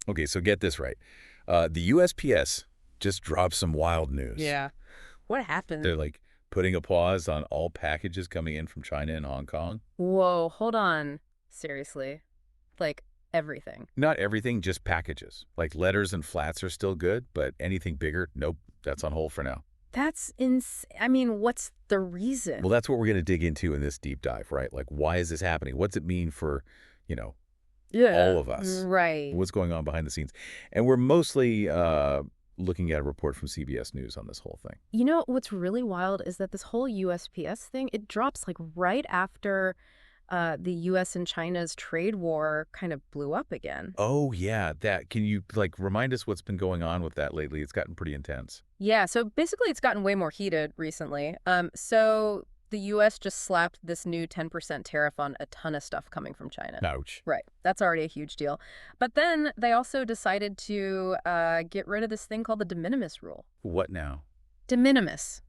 Okay, so get this right. The USPS just dropped some wild news. Yeah. What happened? They're like putting a pause on all packages coming in from China and Hong Kong. Whoa, hold on. Seriously. Like, everything. Not everything, just packages. Like letters and flats are still good, but anything bigger, nope, that's on hold for now. That's I mean, what's the Well, reason? that's what we're going to dig into in this deep dive, right? Like, why is this happening? What's it mean for, you know, all Yeah. of us? Right. What's going on behind the scenes? And we're mostly looking at a report from CBS News on this whole thing. You know, what's really wild is that this whole USPS thing, it drops like right after the US and China's trade war kind of blew up again. Oh, yeah, that. Can you, like, remind us what's been going on with that lately? It's gotten pretty intense. Yeah, so basically it's gotten way more heated recently. So the US just slapped this new 10% tariff on a ton of stuff coming from China. Ouch. Right. That's already a huge deal. But then they also decided to get rid of this thing called the de minimis rule. What now? De minimis.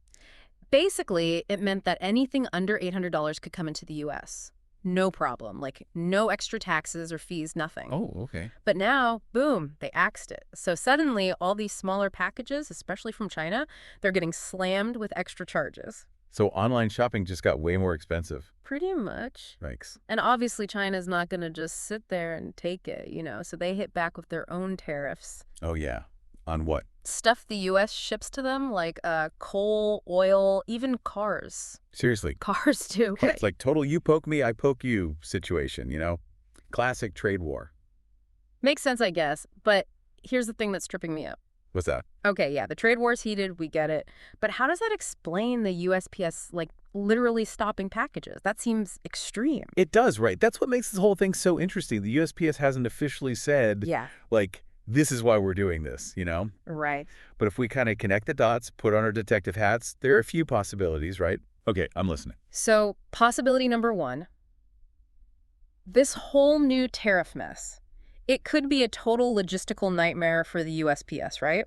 Basically, it meant that anything under $800 could come into the US. No problem. Like, no extra taxes or fees, nothing. Oh, okay. But now, boom, they axed it. So suddenly, all these smaller packages, especially from China, they're getting slammed with extra charges. So online shopping just got way more expensive. Pretty much. Yikes. And obviously, China's not going to just sit there and take it, so they hit back with their own tariffs. Oh, yeah. On what? Stuff the U.S. ships to them, like coal, oil, even cars. Seriously. Cars, too. It's like total you poke me, I poke you situation, you know? Classic trade war. Makes sense, I guess. But here's the thing that's tripping me up. What's that? Okay, yeah, the trade war's heated, we get it. But how does that explain the USPS, like, literally stopping packages? That seems extreme. It does, right? That's what makes this whole thing so interesting. The USPS hasn't officially said, Yeah. like, this is why we're doing this, you know? Right. But if we kind of connect the dots, put on our detective hats, there are a few possibilities, right? Okay, I'm listening. So, possibility number one, this whole new tariff mess, it could be a total logistical nightmare for the USPS, right?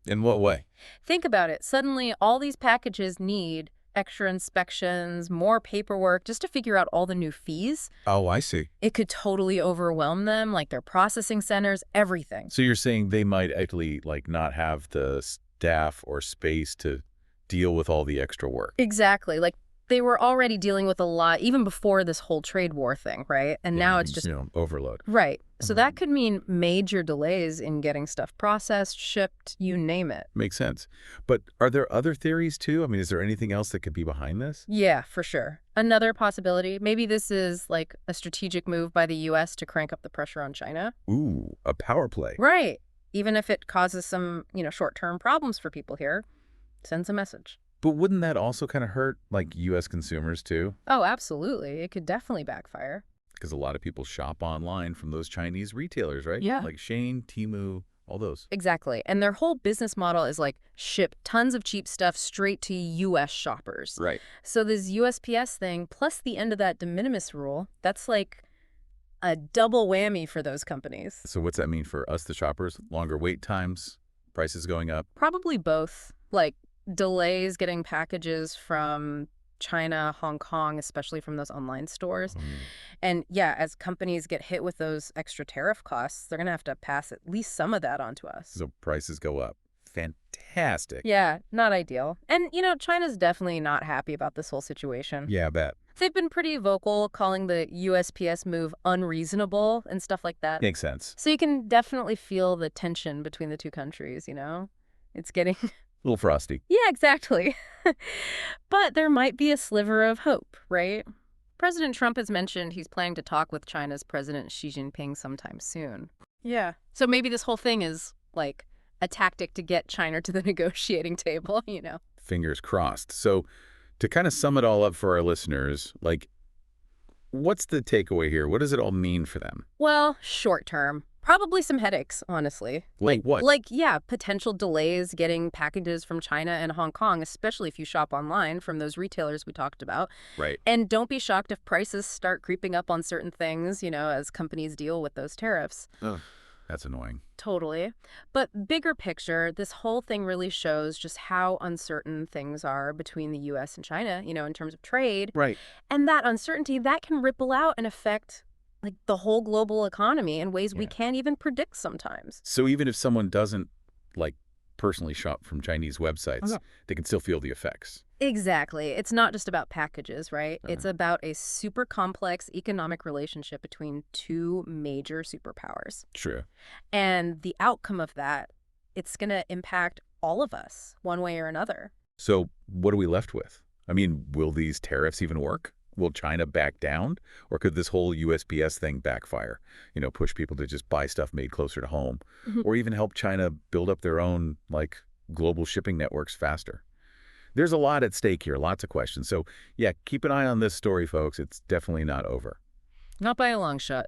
In what way? Think about it. Suddenly, all these packages need extra inspections, more paperwork, just to figure out all the new fees. Oh, I see. It could totally overwhelm them, like their processing centers, everything. So you're saying they might actually, like, not have the staff or space to deal with all the extra work. Exactly. Like, they were already dealing with a lot, even before this whole trade war thing, right? And now it's just... overload. Right. So that could mean major delays in getting stuff processed, shipped, you name it. Makes sense. But are there other theories, too? I mean, is there anything else that could be behind this? Yeah, for sure. Another possibility, maybe this is like a strategic move by the U.S. to crank up the pressure on China. Ooh, a power play. Right. Even if it causes some, short-term problems for people here, sends a message. But wouldn't that also kind of hurt, like, U.S. consumers, too? Oh, absolutely. It could definitely backfire. Because a lot of people shop online from those Chinese retailers, right? Yeah. Like Shein, Temu, all those. Exactly. And their whole business model is like ship tons of cheap stuff straight to U.S. shoppers. Right. So this USPS thing, plus the end of that de minimis rule, that's like a double whammy for those companies. So what's that mean for us, the shoppers? Longer wait times, prices going up? Probably both. Like delays getting packages from China, Hong Kong, especially from those online stores. And yeah, as companies get hit with those extra tariff costs, they're going to have to pass at least some of that on to us. So prices go up. Fantastic. Yeah, not ideal. And, China's definitely not happy about this whole situation. Yeah, I bet. They've been pretty vocal, calling the USPS move unreasonable and stuff like that. Makes sense. So you can definitely feel the tension between the two countries, It's getting... A little frosty. Yeah, exactly. But there might be a sliver of hope, right? President Trump has mentioned he's planning to talk with China's President Xi Jinping sometime soon. Yeah. So maybe this whole thing is, like, a tactic to get China to the negotiating table, Fingers crossed. So to kind of sum it all up for our listeners, like, what's the takeaway here? What does it all mean for them? Well, short term. Probably some headaches, honestly. Like what? Yeah, potential delays getting packages from China and Hong Kong, especially if you shop online from those retailers we talked about. Right. And don't be shocked if prices start creeping up on certain things, as companies deal with those tariffs. Ugh, that's annoying. Totally. But bigger picture, this whole thing really shows just how uncertain things are between the U.S. and China, in terms of trade. Right. And that uncertainty, that can ripple out and affect like the whole global economy in ways we Yeah. can't even predict sometimes. So even if someone doesn't, like, personally shop from Chinese websites, Okay. they can still feel the effects. Exactly. It's not just about packages, right? Uh, It's about a super complex economic relationship between two major superpowers. True. And the outcome of that, it's going to impact all of us one way or another. So what are we left with? I mean, will these tariffs even work? Will China back down? Or could this whole USPS thing backfire? Push people to just buy stuff made closer to home? Mhm. Or even help China build up their own, like, global shipping networks faster? There's a lot at stake here, lots of questions. So, yeah, keep an eye on this story, folks. It's definitely not over. Not by a long shot.